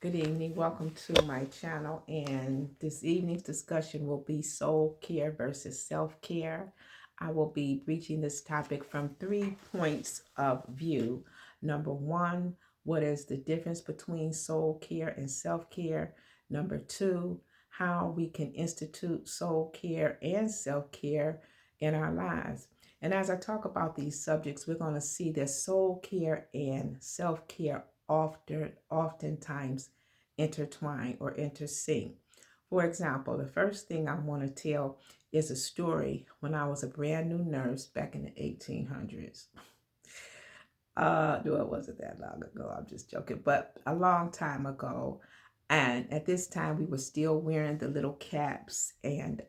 Good evening. Welcome to my channel. And this evening's discussion will be soul care versus self care. I will be breaching this topic from 3 points of view. Number one, what is the difference between soul care and self care? Number two, how we can institute soul care and self care in our lives. And as I talk about these subjects, we're going to see that soul care and self care oftentimes intertwine or intersync. For example, the first thing I want to tell is a story when I was a brand new nurse back in the 1800s. No, it wasn't that long ago. I'm just joking, but a long time ago. And at this time, we were still wearing the little caps. And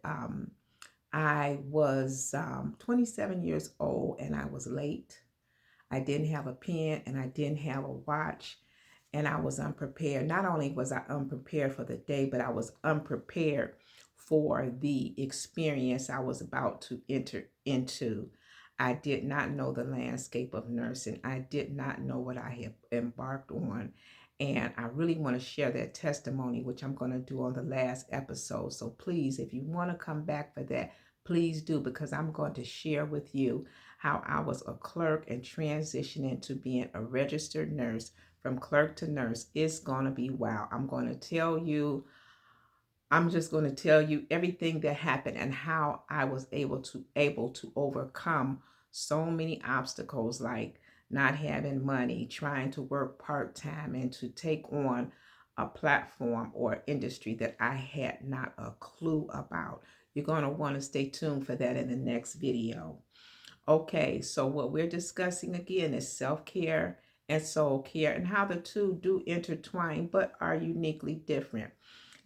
I was 27 years old and I was late. I didn't have a pen and I didn't have a watch and I was unprepared. Not only was I unprepared for the day, but I was unprepared for the experience I was about to enter into. I did not know the landscape of nursing. I did not know what I had embarked on. And I really want to share that testimony, which I'm going to do on the last episode. So please, if you want to come back for that, please do, because I'm going to share with you how I was a clerk and transitioning to being a registered nurse. From clerk to nurse, it's going to be wow. I'm just going to tell you everything that happened and how I was able to overcome so many obstacles, like not having money, trying to work part-time, and to take on a platform or industry that I had not a clue about. You're going to want to stay tuned for that in the next video. Okay, so what we're discussing again is self care and soul care and how the two do intertwine but are uniquely different.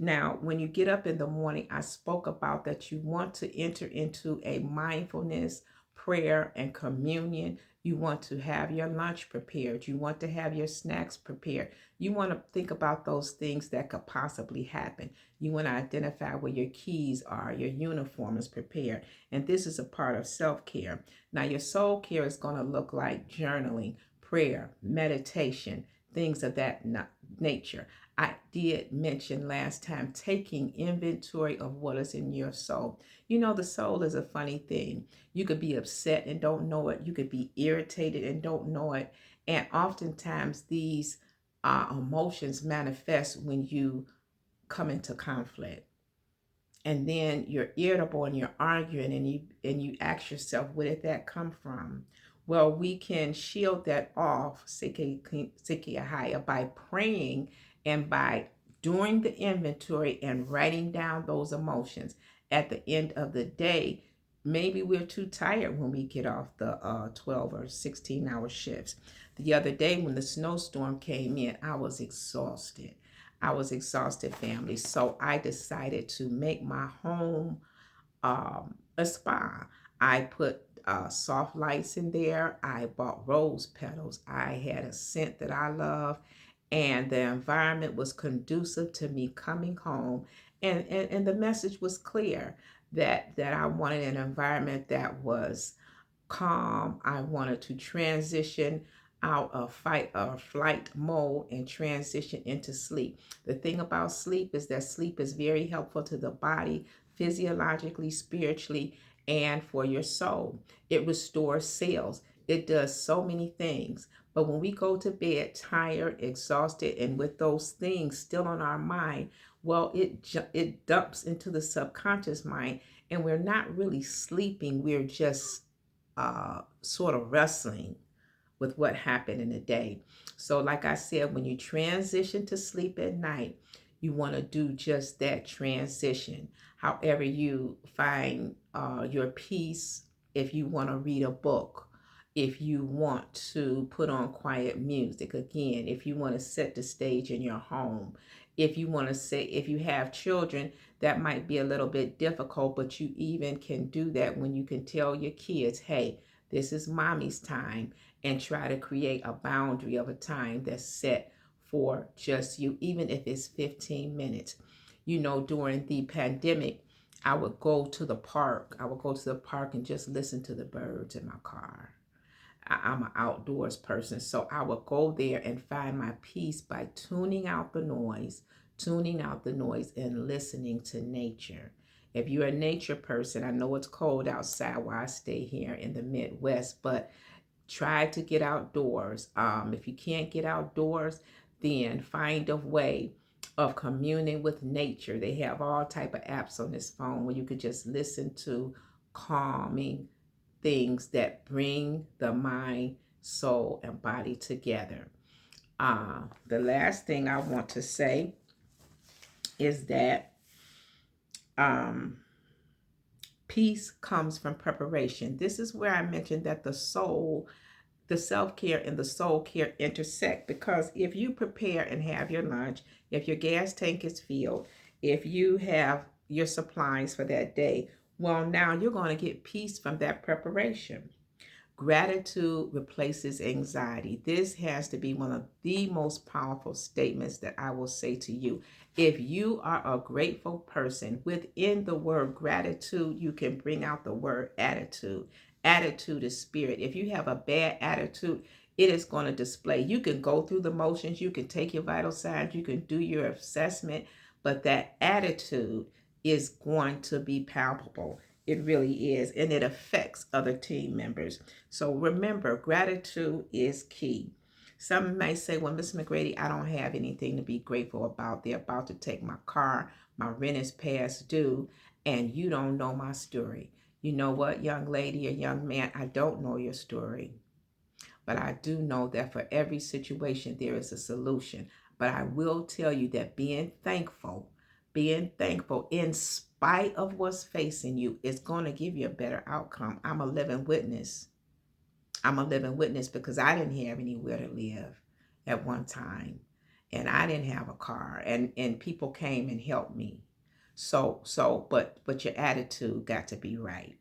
Now, when you get up in the morning, I spoke about that you want to enter into a mindfulness, prayer, and communion. You want to have your lunch prepared. You want to have your snacks prepared. You want to think about those things that could possibly happen. You want to identify where your keys are, your uniform is prepared. And this is a part of self care. Now, your soul care is going to look like journaling, prayer, meditation, things of that nature. I did mention last time taking inventory of what is in your soul. You know, the soul is a funny thing. You could be upset and don't know it. You could be irritated and don't know it. And oftentimes these emotions manifest when you come into conflict, and then you're irritable and you're arguing, and you ask yourself, where did that come from? Well, we can shield that off Sikihaya, by praying and by doing the inventory and writing down those emotions. At the end of the day, maybe we're too tired when we get off the 12 or 16-hour shifts. The other day when the snowstorm came in, I was exhausted. Family. So I decided to make my home a spa. I put soft lights in there. I bought rose petals. I had a scent that I love, and the environment was conducive to me coming home. And the message was clear that I wanted an environment that was calm. I wanted to transition out of fight or flight mode and transition into sleep. The thing about sleep is that sleep is very helpful to the body, physiologically, spiritually, and for your soul. It restores cells. It does so many things. But when we go to bed tired, exhausted, and with those things still on our mind, well, it dumps into the subconscious mind, and we're not really sleeping. We're just sort of wrestling with what happened in the day. So, like I said, when you transition to sleep at night, you want to do just that transition. However, you find your peace, if you want to read a book, if you want to put on quiet music, again, if you want to set the stage in your home, if you want to say, if you have children, that might be a little bit difficult, but you even can do that when you can tell your kids, hey, this is mommy's time, and try to create a boundary of a time that's set for just you, even if it's 15 minutes. You know, during the pandemic, I would go to the park. I would go to the park and just listen to the birds in my car. I'm an outdoors person. So I will go there and find my peace by tuning out the noise and listening to nature. If you're a nature person, I know it's cold outside where I stay here in the Midwest, but try to get outdoors. If you can't get outdoors, then find a way of communing with nature. They have all type of apps on this phone where you could just listen to calming things that bring the mind, soul, and body together. The last thing I want to say is that um, peace comes from preparation. This is where I mentioned that the self-care and the soul care intersect, because if you prepare and have your lunch, if your gas tank is filled, if you have your supplies for that day, well, now you're going to get peace from that preparation. Gratitude replaces anxiety. This has to be one of the most powerful statements that I will say to you. If you are a grateful person, within the word gratitude, you can bring out the word attitude. Attitude is spirit. If you have a bad attitude, it is going to display. You can go through the motions, you can take your vital signs, you can do your assessment, but that attitude is going to be palpable. It really is, and it affects other team members. So remember, gratitude is key. Some may say, well, Miss McGrady, I don't have anything to be grateful about. They're about to take my car, my rent is past due, and you don't know my story. You know what, young lady or young man, I don't know your story, but I do know that for every situation, there is a solution. But I will tell you that being thankful in spite of what's facing you, is going to give you a better outcome. I'm a living witness. I'm a living witness because I didn't have anywhere to live at one time, and I didn't have a car, and people came and helped me. But your attitude got to be right.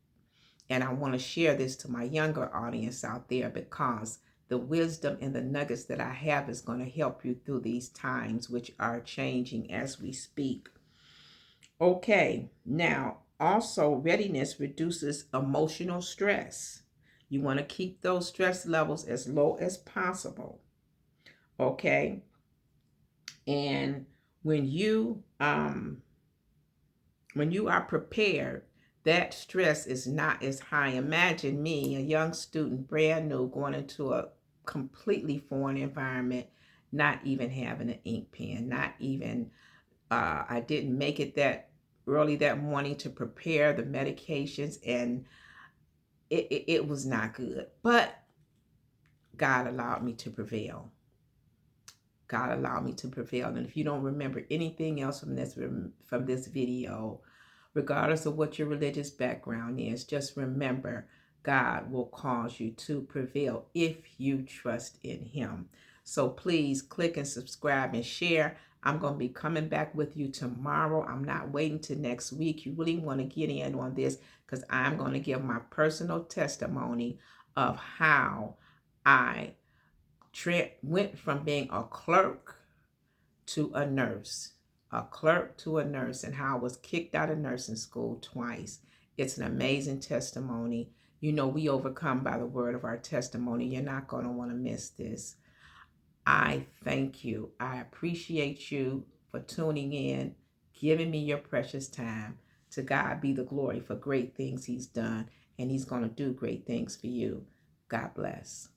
And I want to share this to my younger audience out there, because the wisdom and the nuggets that I have is going to help you through these times, which are changing as we speak. Okay, now also readiness reduces emotional stress. You want to keep those stress levels as low as possible. Okay, and when you um when you are prepared, that stress is not as high. Imagine me, a young student, brand new, going into a completely foreign environment, not even having an ink pen, not even, I didn't make it that early that morning to prepare the medications, and it was not good. But God allowed me to prevail. God allowed me to prevail. And if you don't remember anything else from this video, regardless of what your religious background is, just remember God will cause you to prevail if you trust in Him. So please click and subscribe and share. I'm going to be coming back with you tomorrow. I'm not waiting till next week. You really want to get in on this, because I'm going to give my personal testimony of how I went from being a clerk to a nurse, and how I was kicked out of nursing school twice. It's an amazing testimony. You know, we overcome by the word of our testimony. You're not going to want to miss this. I thank you. I appreciate you for tuning in, giving me your precious time. To God be the glory for great things He's done, and He's going to do great things for you. God bless.